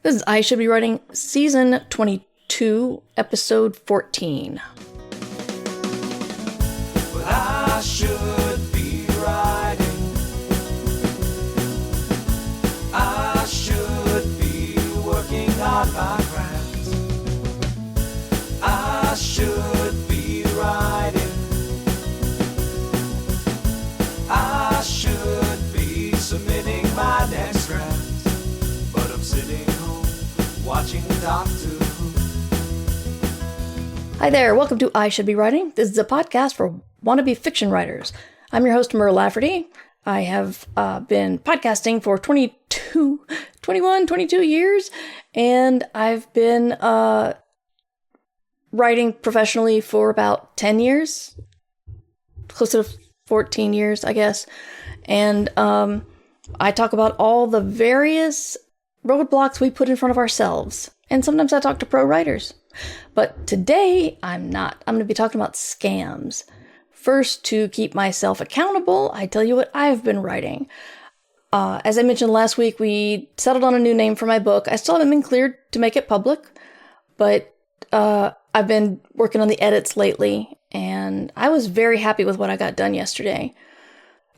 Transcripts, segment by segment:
This is I Should Be Writing, Season 22, Episode 14. Well, I should be writing. I should be working on my craft. I should be writing. I should be submitting my next draft. But I'm sitting home watching Doctor Who. Hi there, welcome to I Should Be Writing. This is a podcast for wannabe fiction writers. I'm your host, Merle Lafferty. I have been podcasting for 22 years, and I've been writing professionally for about 10 years, close to 14 years, I guess. And I talk about all the various roadblocks we put in front of ourselves. And sometimes I talk to pro writers. But today, I'm not. I'm going to be talking about scams. First, to keep myself accountable, I tell you what I've been writing. As I mentioned last week, we settled on a new name for my book. I still haven't been cleared to make it public, but I've been working on the edits lately, and I was very happy with what I got done yesterday.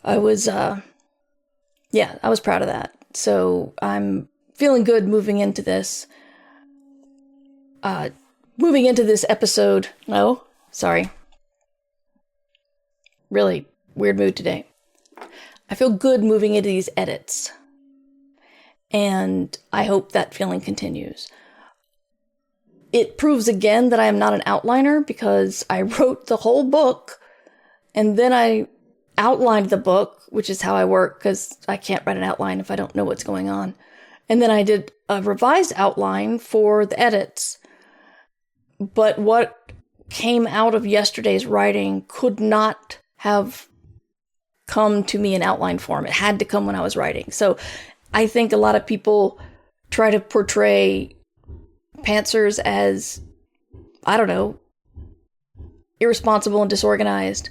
I was proud of that. So I'm feeling good moving into this. Episode. No, sorry. Really weird mood today. I feel good moving into these edits. And I hope that feeling continues. It proves again that I am not an outliner because I wrote the whole book and then I outlined the book, which is how I work because I can't write an outline if I don't know what's going on. And then I did a revised outline for the edits. But what came out of yesterday's writing could not have come to me in outline form. It had to come when I was writing. So I think a lot of people try to portray pantsers as, I don't know, irresponsible and disorganized.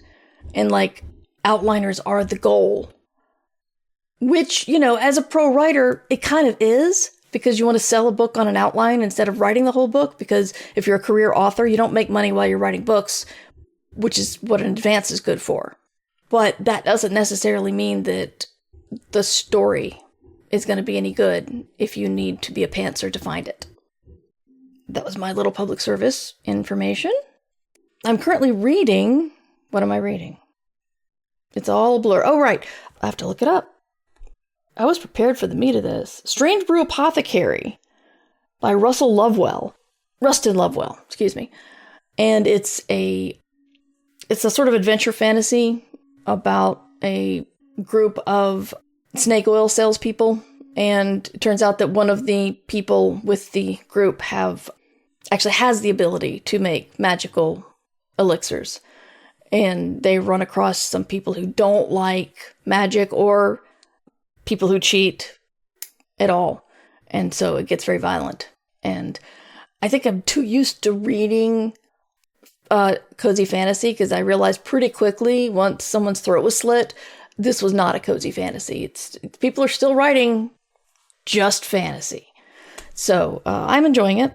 And like outliners are the goal. Which, as a pro writer, it kind of is. Because you want to sell a book on an outline instead of writing the whole book. Because if you're a career author, you don't make money while you're writing books, which is what an advance is good for. But that doesn't necessarily mean that the story is going to be any good if you need to be a pantser to find it. That was my little public service information. I'm currently reading... What am I reading? It's all a blur. Oh, right. I have to look it up. I was prepared for the meat of this. Strange Brew Apothecary by Rustin Lovewell, excuse me. And it's a sort of adventure fantasy about a group of snake oil salespeople. And it turns out that one of the people with the group has the ability to make magical elixirs. And they run across some people who don't like magic or people who cheat at all. And so it gets very violent. And I think I'm too used to reading cozy fantasy because I realized pretty quickly once someone's throat was slit, this was not a cozy fantasy. People are still writing just fantasy. So I'm enjoying it.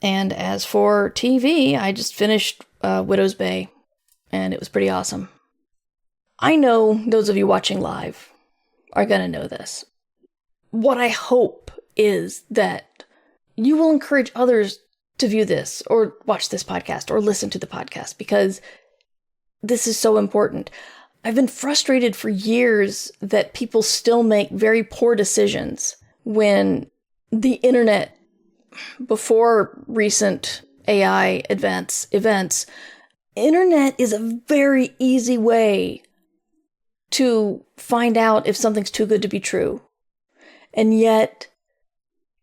And as for TV, I just finished Widow's Bay, and it was pretty awesome. I know those of you watching live are going to know this. What I hope is that you will encourage others to view this or watch this podcast or listen to the podcast because this is so important. I've been frustrated for years that people still make very poor decisions when the internet, before recent AI events, internet is a very easy way to find out if something's too good to be true. And yet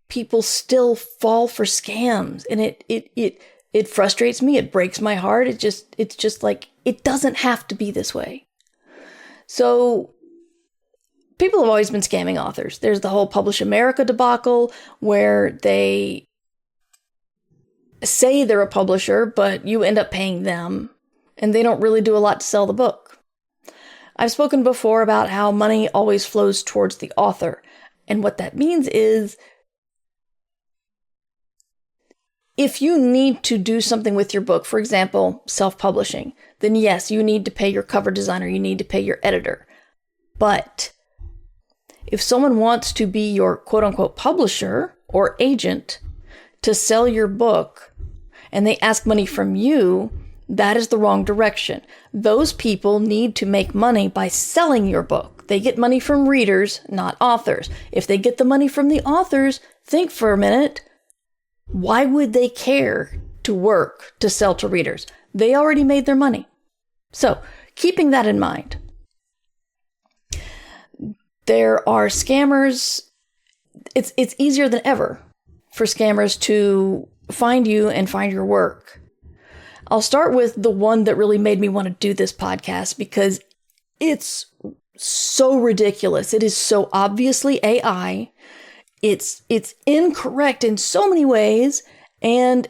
people still fall for scams. And it frustrates me. It breaks my heart. It's just like, it doesn't have to be this way. So people have always been scamming authors. There's the whole Publish America debacle where they say they're a publisher, but you end up paying them and they don't really do a lot to sell the book. I've spoken before about how money always flows towards the author. And what that means is if you need to do something with your book, for example, self-publishing, then yes, you need to pay your cover designer, you need to pay your editor. But if someone wants to be your quote-unquote publisher or agent to sell your book, and they ask money from you, that is the wrong direction. Those people need to make money by selling your book. They get money from readers, not authors. If they get the money from the authors, think for a minute. Why would they care to work to sell to readers? They already made their money. So, keeping that in mind, there are scammers. It's easier than ever for scammers to find you and find your work. I'll start with the one that really made me want to do this podcast because it's so ridiculous. It is so obviously AI. It's incorrect in so many ways and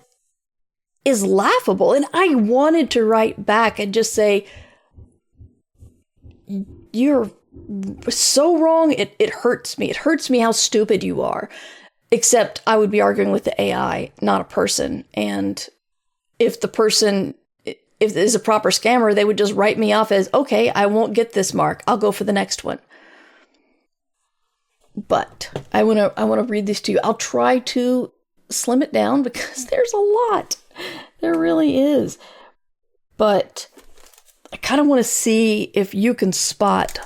is laughable. And I wanted to write back and just say, you're so wrong. It hurts me. It hurts me how stupid you are. Except I would be arguing with the AI, not a person. And if it is a proper scammer, they would just write me off as, okay, I won't get this mark. I'll go for the next one. But I want to read these to you. I'll try to slim it down because there's a lot. There really is. But I kind of want to see if you can spot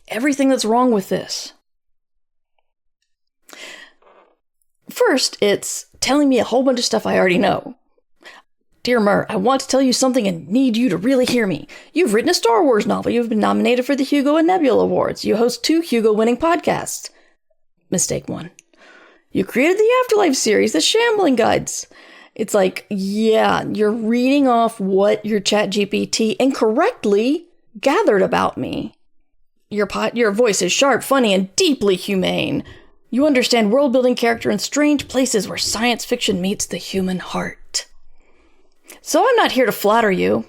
everything that's wrong with this. First, it's telling me a whole bunch of stuff I already know. Dear Mer, I want to tell you something and need you to really hear me. You've written a Star Wars novel. You've been nominated for the Hugo and Nebula Awards. You host 2 Hugo-winning podcasts. Mistake 1. You created the Afterlife series, The Shambling Guides. It's like, yeah, you're reading off what your ChatGPT incorrectly gathered about me. Your voice is sharp, funny, and deeply humane. You understand world-building character in strange places where science fiction meets the human heart. So I'm not here to flatter you,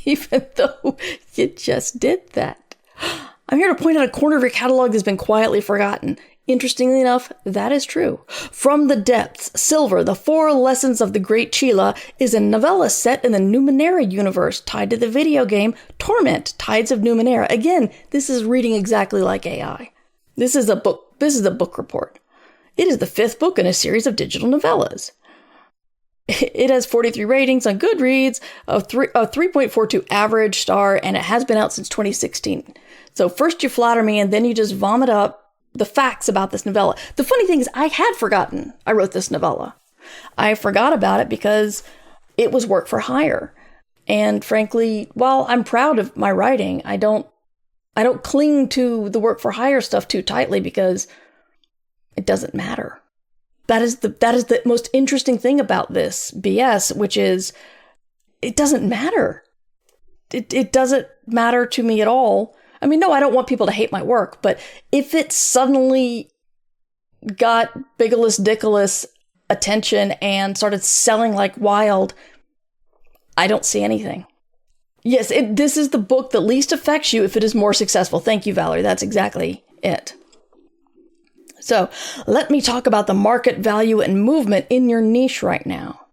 even though you just did that. I'm here to point out a corner of your catalog that's been quietly forgotten. Interestingly enough, that is true. From the Depths, Silver, The 4 Lessons of the Great Chila is a novella set in the Numenera universe tied to the video game Torment, Tides of Numenera. Again, this is reading exactly like AI. This is a book report. It is the 5th book in a series of digital novellas. It has 43 ratings on Goodreads, a 3.42 average star, and it has been out since 2016. So first you flatter me, and then you just vomit up the facts about this novella. The funny thing is, I had forgotten I wrote this novella. I forgot about it because it was work for hire. And frankly, while I'm proud of my writing, I don't cling to the work for hire stuff too tightly because it doesn't matter. That is the most interesting thing about this BS, which is it doesn't matter. It doesn't matter to me at all. I mean, no, I don't want people to hate my work, but if it suddenly got Bigolus Dickolus attention and started selling like wild, I don't see anything. Yes, this is the book that least affects you if it is more successful. Thank you, Valerie. That's exactly it. So let me talk about the market value and movement in your niche right now.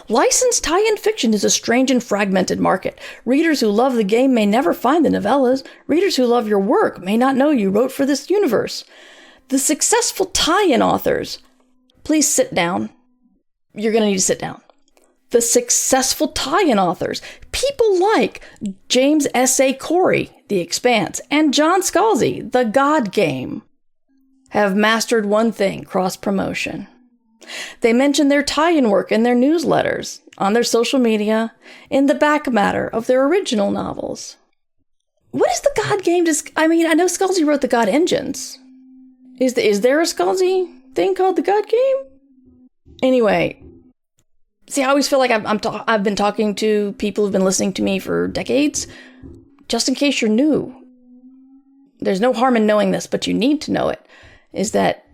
Licensed tie-in fiction is a strange and fragmented market. Readers who love the game may never find the novellas. Readers who love your work may not know you wrote for this universe. The successful tie-in authors, please sit down. You're going to need to sit down. The successful tie-in authors, people like James S.A. Corey, The Expanse, and John Scalzi, The God Game, have mastered one thing, cross-promotion. They mention their tie-in work in their newsletters, on their social media, in the back matter of their original novels. What is the God Game? I know Scalzi wrote the God Engines. Is there a Scalzi thing called the God Game? Anyway, see, I always feel like I've been talking to people who've been listening to me for decades. Just in case you're new, there's no harm in knowing this, but you need to know it, is that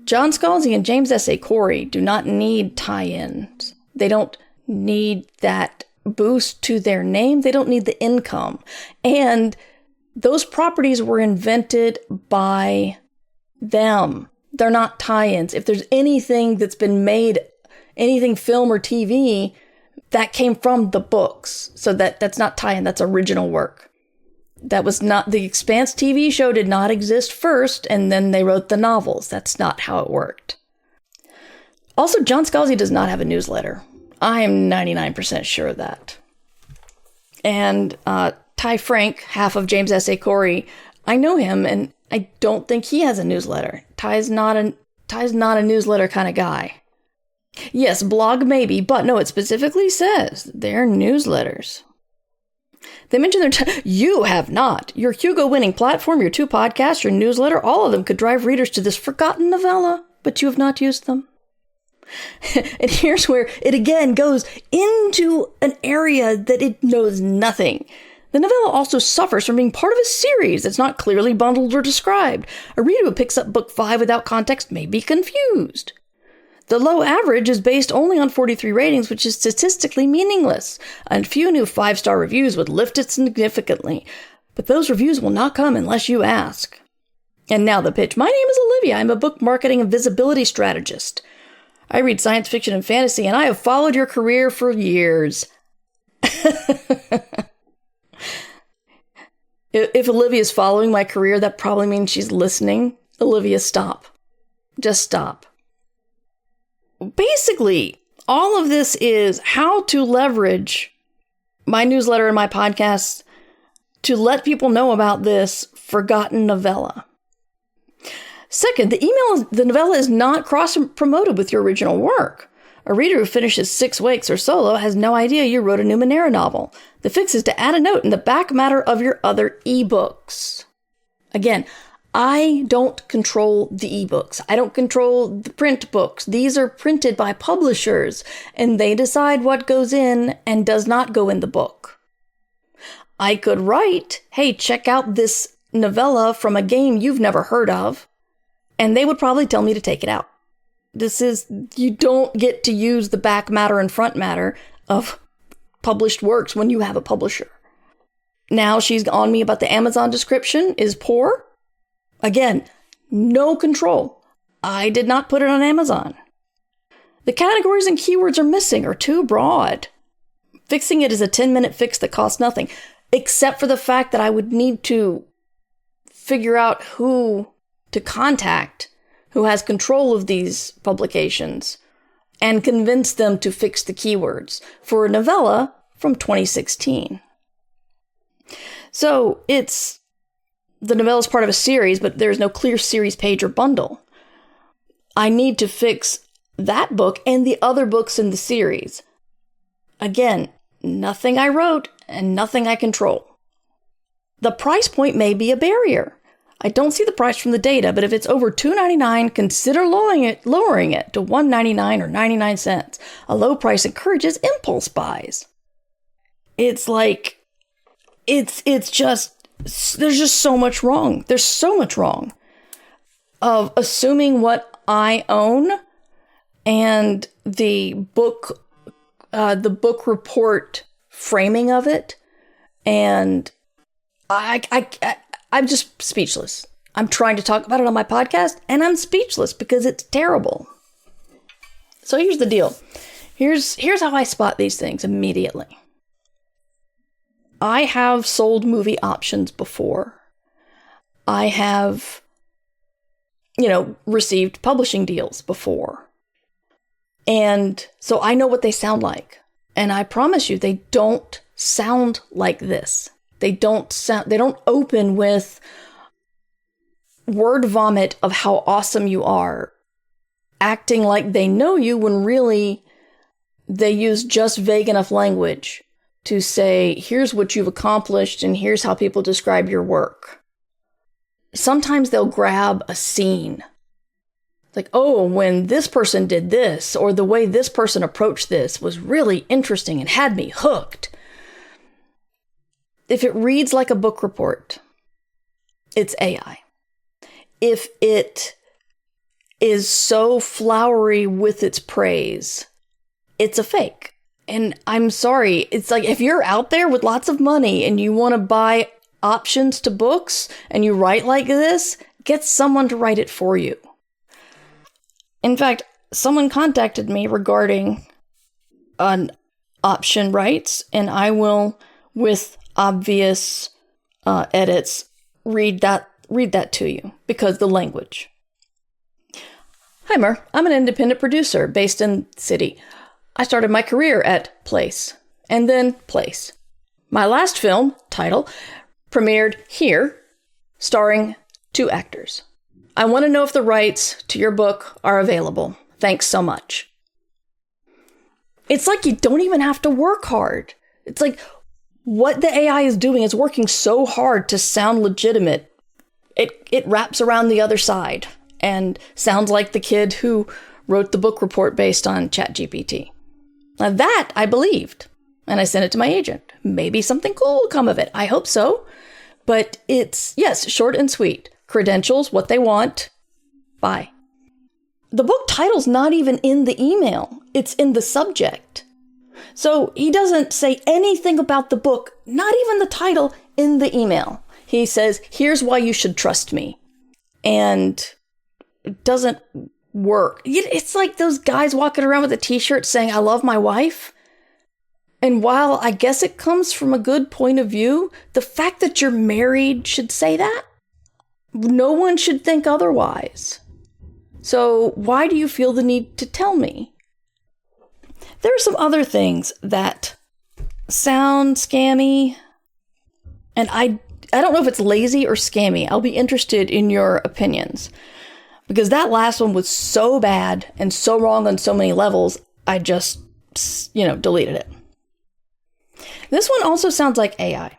John Scalzi and James S.A. Corey do not need tie-ins. They don't need that boost to their name. They don't need the income. And those properties were invented by them. They're not tie-ins. If there's anything that's been made anything film or TV, that came from the books. So that's not tie-in, that's original work. That was not, the Expanse TV show did not exist first, and then they wrote the novels. That's not how it worked. Also, John Scalzi does not have a newsletter. I am 99% sure of that. And Ty Frank, half of James S.A. Corey, I know him, and I don't think he has a newsletter. Ty's not a newsletter kind of guy. Yes, blog maybe, but no, it specifically says they're newsletters. They mention you have not. Your Hugo-winning platform, your 2 podcasts, your newsletter, all of them could drive readers to this forgotten novella, but you have not used them. And here's where it again goes into an area that it knows nothing. The novella also suffers from being part of a series that's not clearly bundled or described. A reader who picks up book 5 without context may be confused. The low average is based only on 43 ratings, which is statistically meaningless. And few new 5-star reviews would lift it significantly. But those reviews will not come unless you ask. And now the pitch. My name is Olivia. I'm a book marketing and visibility strategist. I read science fiction and fantasy, and I have followed your career for years. If Olivia's following my career, that probably means she's listening. Olivia, stop. Just stop. Basically, all of this is how to leverage my newsletter and my podcast to let people know about this forgotten novella. Second, the novella is not cross-promoted with your original work. A reader who finishes 6 weeks or solo has no idea you wrote a Numenera novel. The fix is to add a note in the back matter of your other ebooks. Again, I don't control the ebooks. I don't control the print books. These are printed by publishers, and they decide what goes in and does not go in the book. I could write, hey, check out this novella from a game you've never heard of, and they would probably tell me to take it out. You don't get to use the back matter and front matter of published works when you have a publisher. Now she's on me about the Amazon description is poor. Again, no control. I did not put it on Amazon. The categories and keywords are missing or too broad. Fixing it is a 10-minute fix that costs nothing, except for the fact that I would need to figure out who to contact who has control of these publications and convince them to fix the keywords for a novella from 2016. So the novella is part of a series, but there's no clear series page or bundle. I need to fix that book and the other books in the series. Again, nothing I wrote and nothing I control. The price point may be a barrier. I don't see the price from the data, but if it's over $2.99, consider lowering it to $1.99 or 99 cents. A low price encourages impulse buys. It's like, it's just, there's just so much wrong. There's so much wrong of assuming what I own and the book report framing of it, and I'm just speechless. I'm trying to talk about it on my podcast, and I'm speechless because it's terrible. So here's the deal. Here's how I spot these things immediately. I have sold movie options before. I have, received publishing deals before. And so I know what they sound like. And I promise you, they don't sound like this. They don't open with word vomit of how awesome you are, acting like they know you when really they use just vague enough language to say, here's what you've accomplished and here's how people describe your work. Sometimes they'll grab a scene. Like, oh, when this person did this, or the way this person approached this was really interesting and had me hooked. If it reads like a book report, it's AI. If it is so flowery with its praise, it's a fake. And I'm sorry, it's like if you're out there with lots of money and you want to buy options to books and you write like this, get someone to write it for you. In fact, someone contacted me regarding an option rights, and I will, with obvious edits, read that to you because the language. Hi, Mer. I'm an independent producer based in city. I started my career at Place, and then Place. My last film, title, premiered here, starring 2 actors. I want to know if the rights to your book are available. Thanks so much. It's like you don't even have to work hard. It's like what the AI is doing is working so hard to sound legitimate. It wraps around the other side and sounds like the kid who wrote the book report based on ChatGPT. Now that I believed, and I sent it to my agent. Maybe something cool will come of it. I hope so. But it's, yes, short and sweet. Credentials, what they want. Bye. The book title's not even in the email. It's in the subject. So he doesn't say anything about the book, not even the title, in the email. He says, here's why you should trust me. And it doesn't work. It's like those guys walking around with a t-shirt saying, I love my wife. And while I guess it comes from a good point of view, the fact that you're married should say that. No one should think otherwise. So why do you feel the need to tell me? There are some other things that sound scammy, and I don't know if it's lazy or scammy. I'll be interested in your opinions. Because that last one was so bad and so wrong on so many levels, I just, deleted it. This one also sounds like AI.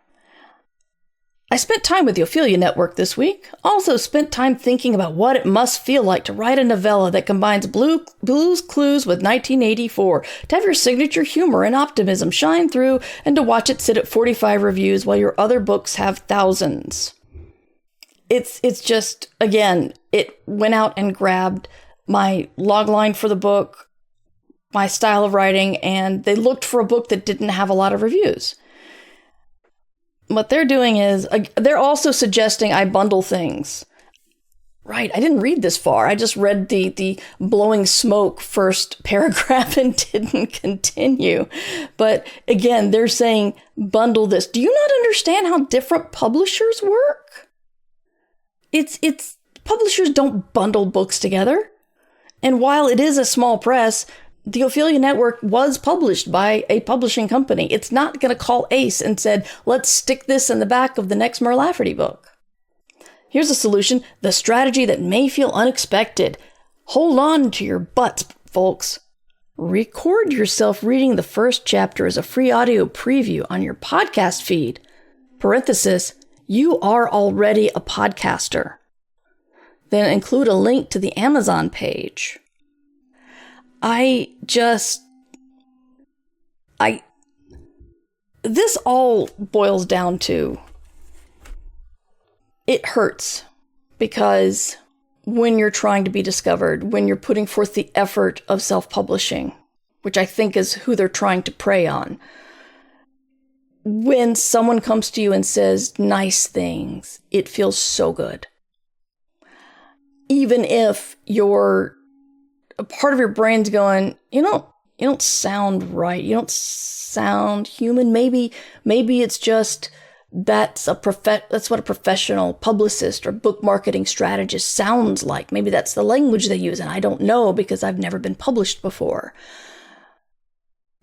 I spent time with the Ophelia Network this week. Also spent time thinking about what it must feel like to write a novella that combines Blue's Clues with 1984, to have your signature humor and optimism shine through, and to watch it sit at 45 reviews while your other books have thousands. It's just, again, it went out and grabbed my logline for the book, my style of writing, and they looked for a book that didn't have a lot of reviews. What they're doing is, they're also suggesting I bundle things. Right, I didn't read this far. I just read the blowing smoke first paragraph and didn't continue. But again, they're saying bundle this. Do you not understand how different publishers work? It's publishers don't bundle books together. And while it is a small press, the Ophelia Network was published by a publishing company. It's not going to call Ace and said, let's stick this in the back of the next Mur Lafferty book. Here's a solution, the strategy that may feel unexpected. Hold on to your butts, folks. Record yourself reading the first chapter as a free audio preview on your podcast feed. Parenthesis, you are already a podcaster. Then include a link to the Amazon page. This all boils down to, it hurts because when you're trying to be discovered, when you're putting forth the effort of self-publishing, which I think is who they're trying to prey on, when someone comes to you and says nice things, it feels so good. Even if a part of your brain's going, you don't sound right. You don't sound human. Maybe it's just that's what a professional publicist or book marketing strategist sounds like. Maybe that's the language they use, and I don't know because I've never been published before.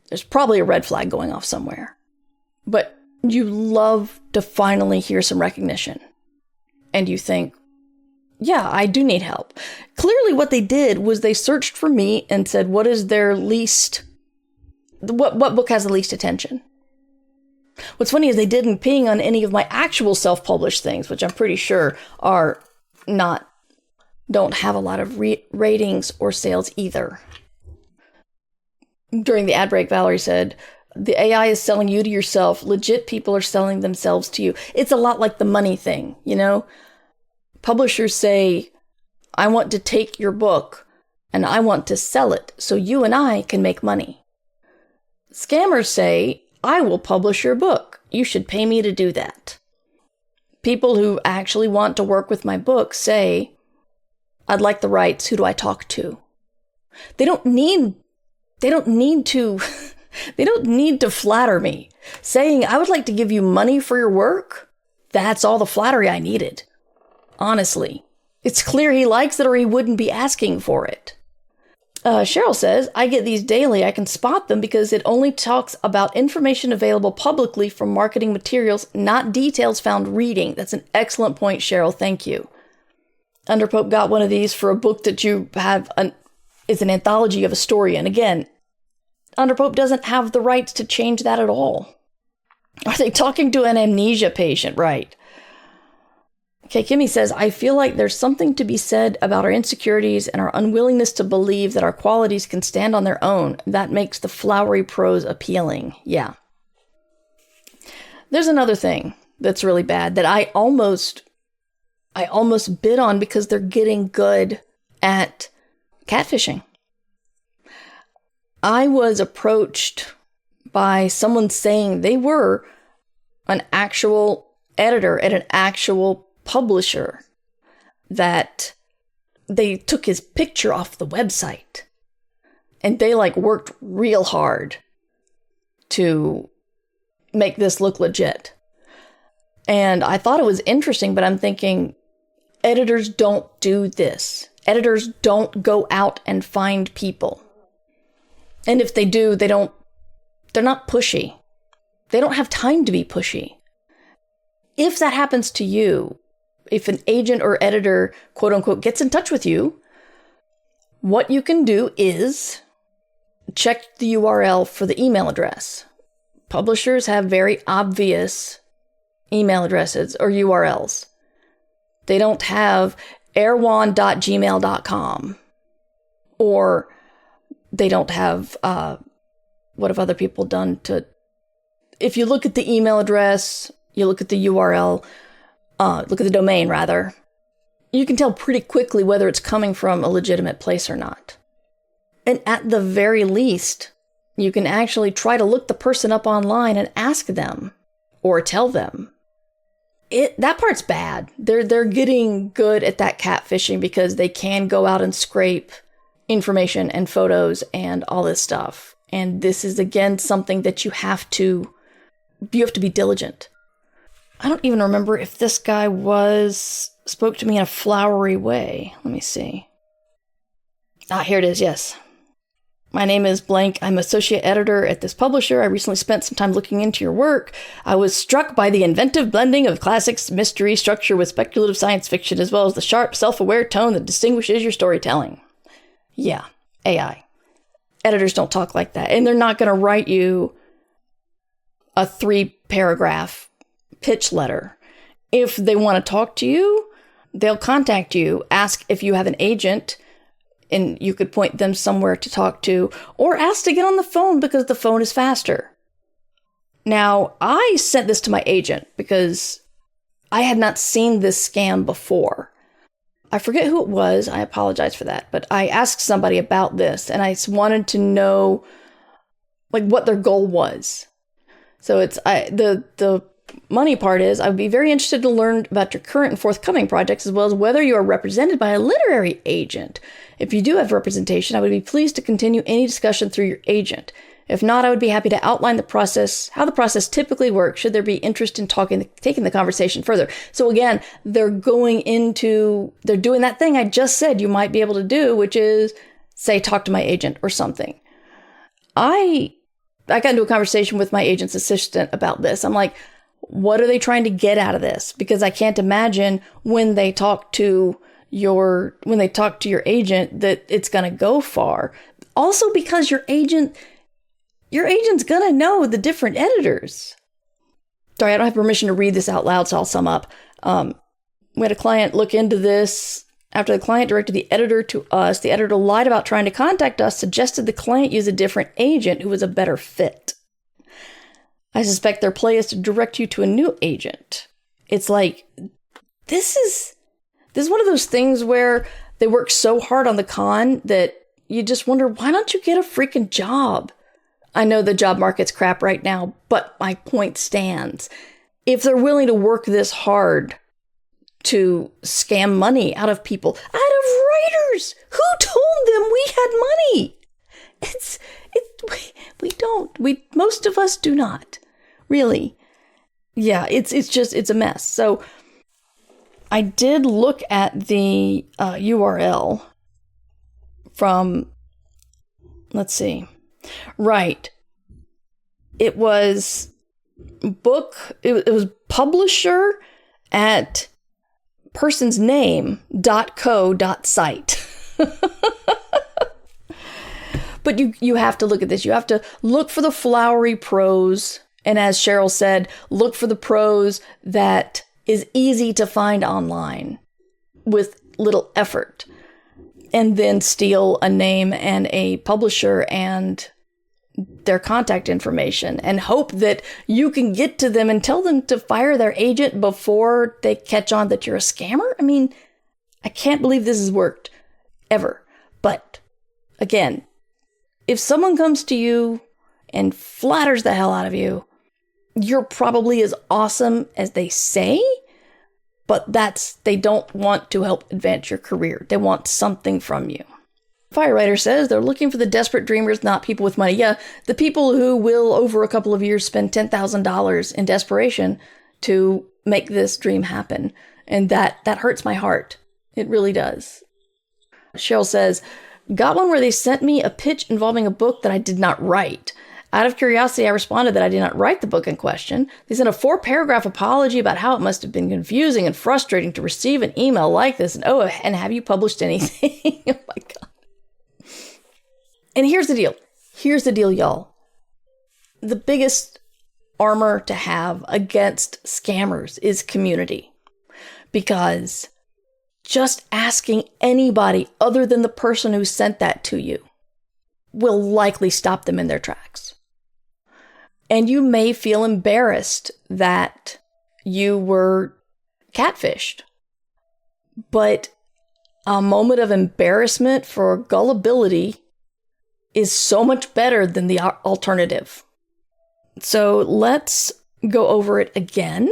There's probably a red flag going off somewhere. But you love to finally hear some recognition. And you think, yeah, I do need help. Clearly what they did was they searched for me and said, what is their least, what book has the least attention? What's funny is they didn't ping on any of my actual self-published things, which I'm pretty sure don't have a lot of ratings or sales either. During the ad break, Valerie said, the AI is selling you to yourself. Legit people are selling themselves to you. It's a lot like the money thing, Publishers say, I want to take your book and I want to sell it so you and I can make money. Scammers say, I will publish your book. You should pay me to do that. People who actually want to work with my book say, I'd like the rights. Who do I talk to? They don't need to they don't need to flatter me. Saying, I would like to give you money for your work, that's all the flattery I needed. Honestly. It's clear he likes it or he wouldn't be asking for it. Cheryl says, I get these daily. I can spot them because it only talks about information available publicly from marketing materials, not details found reading. That's an excellent point, Cheryl. Thank you. Underpope got one of these for a book that you have is an anthology of a story. And again, Underpope doesn't have the rights to change that at all. Are they talking to an amnesia patient? Right. Okay, Kimmy says, I feel like there's something to be said about our insecurities and our unwillingness to believe that our qualities can stand on their own. That makes the flowery prose appealing. Yeah. There's another thing that's really bad that I almost bid on because they're getting good at catfishing. I was approached by someone saying they were an actual editor at an actual publisher, that they took his picture off the website and they worked real hard to make this look legit. And I thought it was interesting, but I'm thinking editors don't do this. Editors don't go out and find people. And if they do, they're not pushy. They don't have time to be pushy. If that happens to you, if an agent or editor, quote unquote, gets in touch with you, what you can do is check the URL for the email address. Publishers have very obvious email addresses or URLs. They don't have erwan.gmail.com, or they don't have, what have other people done to, if you look at the email address, you look at the URL, look at the domain rather, you can tell pretty quickly whether it's coming from a legitimate place or not. And at the very least, you can actually try to look the person up online and ask them or tell them. That part's bad. They're getting good at that catfishing because they can go out and scrape information and photos and all this stuff. And this is again something that you have to be diligent. I don't even remember if this guy spoke to me in a flowery way. Let me see. Here it is, yes. My name is blank. I'm associate editor at this publisher. I recently spent some time looking into your work. I was struck by the inventive blending of classics mystery structure with speculative science fiction, as well as the sharp, self-aware tone that distinguishes your storytelling. Yeah, AI. Editors don't talk like that. And they're not going to write you a 3-paragraph pitch letter. If they want to talk to you, they'll contact you, ask if you have an agent, and you could point them somewhere to talk to, or ask to get on the phone because the phone is faster. Now, I sent this to my agent because I had not seen this scam before. I forget who it was. I apologize for that. But I asked somebody about this, and I wanted to know what their goal was. So the money part is, I would be very interested to learn about your current and forthcoming projects, as well as whether you are represented by a literary agent. If you do have representation, I would be pleased to continue any discussion through your agent. If not, I would be happy to outline the process, how the process typically works, should there be interest in taking the conversation further. So again, they're doing that thing I just said you might be able to do, which is say, talk to my agent or something. I got into a conversation with my agent's assistant about this. I'm like, what are they trying to get out of this? Because I can't imagine when they talk to your agent that it's going to go far. Also because your agent's going to know the different editors. Sorry, I don't have permission to read this out loud, so I'll sum up. We had a client look into this. After the client directed the editor to us, the editor lied about trying to contact us, suggested the client use a different agent who was a better fit. I suspect their play is to direct you to a new agent. It's like, this is one of those things where they work so hard on the con that you just wonder, why don't you get a freaking job? I know the job market's crap right now, but my point stands. If they're willing to work this hard to scam money out of people, out of writers, who told them we had most of us do not. Really. Yeah, it's a mess. So I did look at the URL from, let's see. Right. It was it was publisher at personsname.co.site. But you have to look at this. You have to look for the flowery prose. And as Cheryl said, look for the prose that is easy to find online with little effort. And then steal a name and a publisher and their contact information and hope that you can get to them and tell them to fire their agent before they catch on that you're a scammer. I mean, I can't believe this has worked ever. But again, if someone comes to you and flatters the hell out of you, you're probably as awesome as they say, but they don't want to help advance your career. They want something from you. Firewriter says they're looking for the desperate dreamers, not people with money. Yeah, the people who will, over a couple of years, spend $10,000 in desperation to make this dream happen. And that hurts my heart. It really does. Cheryl says, got one where they sent me a pitch involving a book that I did not write. Out of curiosity, I responded that I did not write the book in question. They sent a 4-paragraph apology about how it must have been confusing and frustrating to receive an email like this. And and have you published anything? Oh my God. And here's the deal. Here's the deal, y'all. The biggest armor to have against scammers is community. Because just asking anybody other than the person who sent that to you will likely stop them in their tracks. And you may feel embarrassed that you were catfished. But a moment of embarrassment for gullibility is so much better than the alternative. So let's go over it again.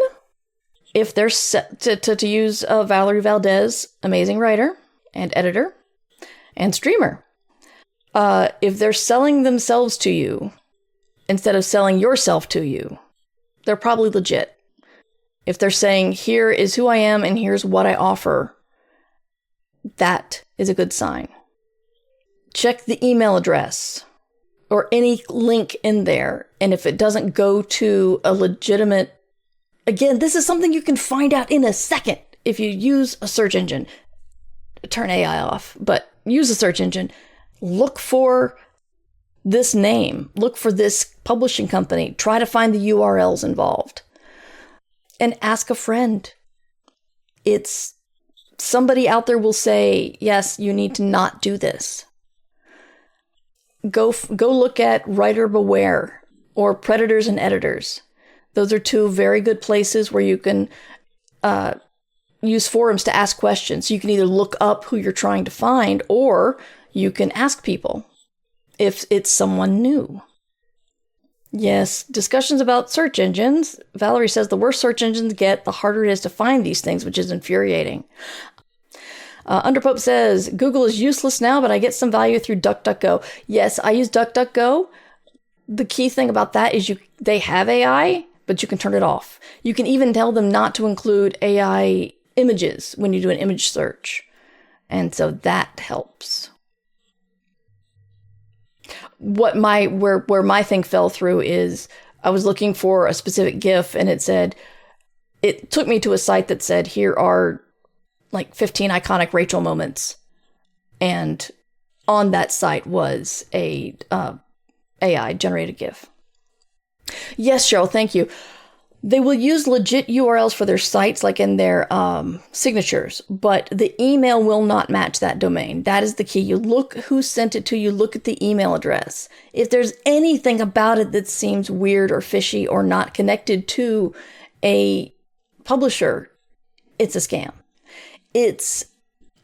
If they're set to use Valerie Valdez, amazing writer and editor and streamer. If they're selling themselves to you instead of selling yourself to you, they're probably legit. If they're saying, here is who I am and here's what I offer, that is a good sign. Check the email address or any link in there. And if it doesn't go to a legitimate, again, this is something you can find out in a second if you use a search engine. Turn AI off, but use a search engine. Look for this name. Look for this publishing company. Try to find the URLs involved. And ask a friend. It's somebody out there will say, yes, you need to not do this. Go look at Writer Beware or Predators and Editors. Those are 2 very good places where you can use forums to ask questions. You can either look up who you're trying to find or you can ask people if it's someone new. Yes, discussions about search engines. Valerie says the worse search engines get, the harder it is to find these things, which is infuriating. Underpope says, Google is useless now, but I get some value through DuckDuckGo. Yes, I use DuckDuckGo. The key thing about that is they have AI, but you can turn it off. You can even tell them not to include AI images when you do an image search. And so that helps. Where my thing fell through is I was looking for a specific GIF and it took me to a site that said, here are like 15 iconic Rachel moments. And on that site was a AI generated GIF. Yes, Cheryl, thank you. They will use legit URLs for their sites, like in their signatures, but the email will not match that domain. That is the key. You look who sent it to you, look at the email address. If there's anything about it that seems weird or fishy or not connected to a publisher, it's a scam.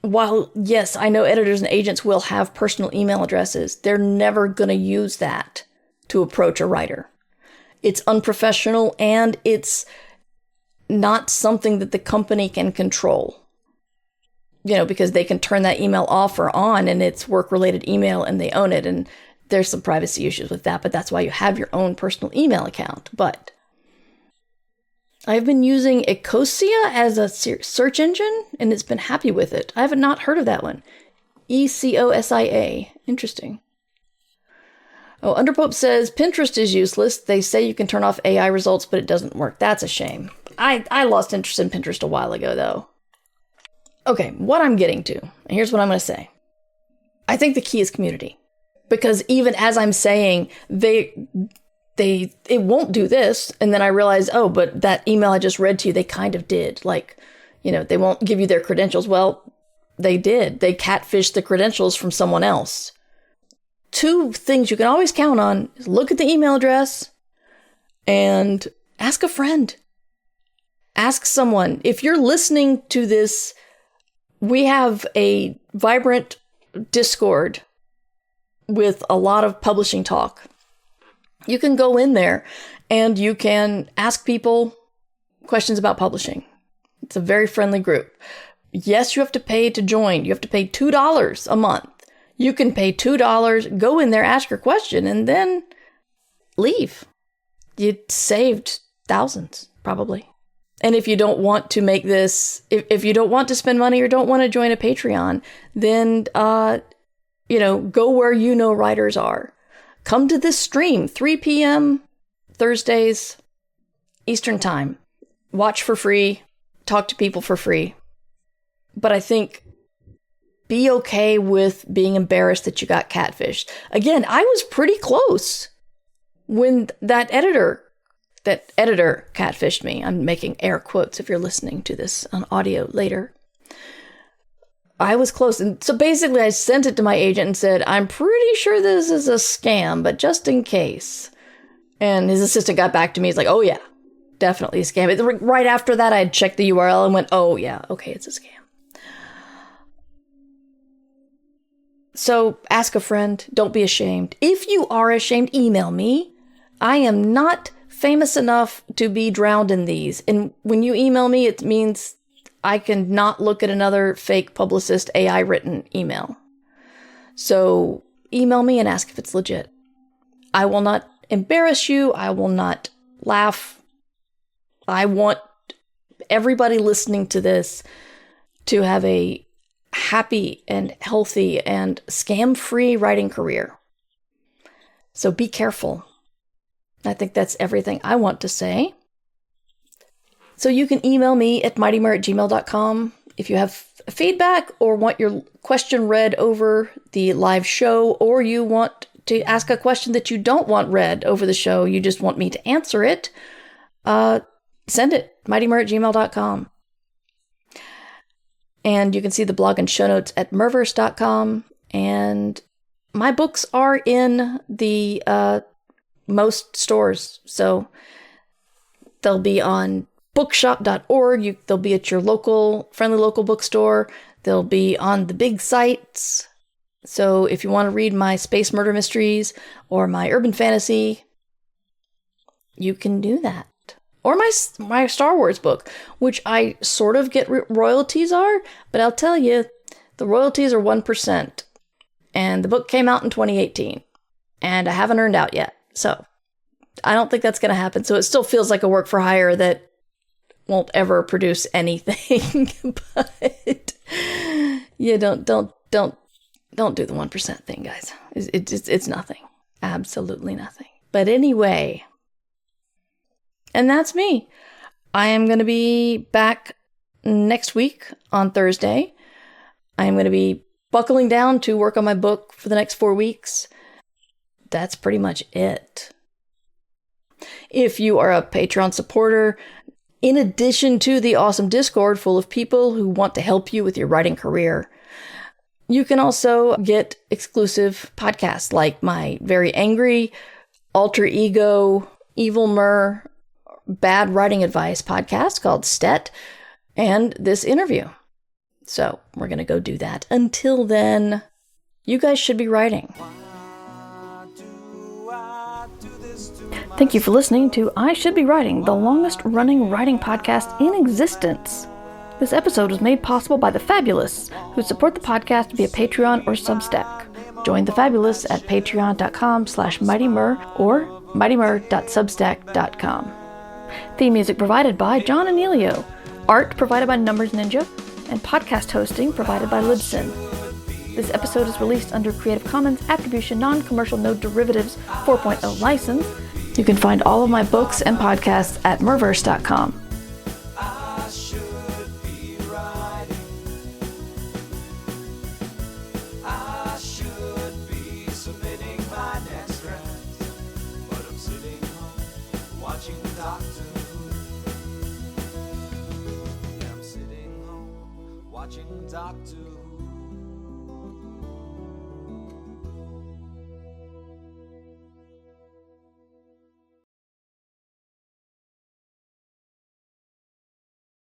While, yes, I know editors and agents will have personal email addresses, they're never going to use that to approach a writer. It's unprofessional and it's not something that the company can control. Because they can turn that email off or on and it's work-related email and they own it. And there's some privacy issues with that, but that's why you have your own personal email account. But I've been using Ecosia as a search engine, and it's been happy with it. I have not heard of that one. Ecosia. Interesting. Oh, Underpope says, Pinterest is useless. They say you can turn off AI results, but it doesn't work. That's a shame. I lost interest in Pinterest a while ago, though. Okay, what I'm getting to, and here's what I'm going to say. I think the key is community. Because even as I'm saying, it won't do this, and then I realize, oh, but that email I just read to you, they kind of did. Like, they won't give you their credentials. Well, they did. They catfished the credentials from someone else. 2 things you can always count on is look at the email address and ask a friend. Ask someone. If you're listening to this, we have a vibrant Discord with a lot of publishing talk. You can go in there and you can ask people questions about publishing. It's a very friendly group. Yes, you have to pay to join. You have to pay $2 a month. You can pay $2, go in there, ask your question, and then leave. You saved thousands, probably. And if you don't want to make this, if you don't want to spend money or don't want to join a Patreon, then, go where writers are. Come to this stream, 3 p.m. Thursdays, Eastern Time. Watch for free. Talk to people for free. But I think be okay with being embarrassed that you got catfished. Again, I was pretty close when that editor catfished me. I'm making air quotes if you're listening to this on audio later. I was close. And so basically I sent it to my agent and said, I'm pretty sure this is a scam, but just in case. And his assistant got back to me. He's like, oh yeah, definitely a scam. Right after that, I had checked the URL and went, oh yeah, okay, it's a scam. So ask a friend. Don't be ashamed. If you are ashamed, email me. I am not famous enough to be drowned in these. And when you email me, it means I can not look at another fake publicist AI written email. So email me and ask if it's legit. I will not embarrass you. I will not laugh. I want everybody listening to this to have a happy and healthy and scam-free writing career. So be careful. I think that's everything I want to say. So you can email me at mightymur@gmail.com if you have feedback or want your question read over the live show, or you want to ask a question that you don't want read over the show, you just want me to answer it, send it, mightymur@gmail.com. And you can see the blog and show notes at murverse.com. And my books are in the most stores. So they'll be on bookshop.org. They'll be at your friendly local bookstore. They'll be on the big sites. So if you want to read my space murder mysteries or my urban fantasy, you can do that. Or my Star Wars book, which I sort of get royalties are, but I'll tell you, the royalties are 1%. And the book came out in 2018. And I haven't earned out yet. So I don't think that's going to happen. So it still feels like a work for hire that won't ever produce anything. But yeah, don't do the 1% thing, guys. It's nothing. Absolutely nothing. But anyway, and that's me. I am going to be back next week on Thursday. I am going to be buckling down to work on my book for the next 4 weeks. That's pretty much it. If you are a Patreon supporter, in addition to the awesome Discord full of people who want to help you with your writing career, you can also get exclusive podcasts like my very angry, alter ego, evil Mur, bad writing advice podcast called Stet, and this interview. So we're going to go do that. Until then, you guys should be writing. Thank you for listening to I Should Be Writing, the longest running writing podcast in existence. This episode was made possible by the fabulous who support the podcast via Patreon or Substack. Join the Fabulous at patreon.com/mightymur or mightymur.substack.com. Theme music provided by John Anelio. Art provided by Numbers Ninja. And podcast hosting provided by Libsyn. This episode is released under Creative Commons Attribution Non-Commercial No Derivatives 4.0 license. You can find all of my books and podcasts at merverse.com. I should be writing. I should be submitting my next draft. But I'm sitting home watching Doctor Who. Yeah, I'm sitting home watching Doctor Who.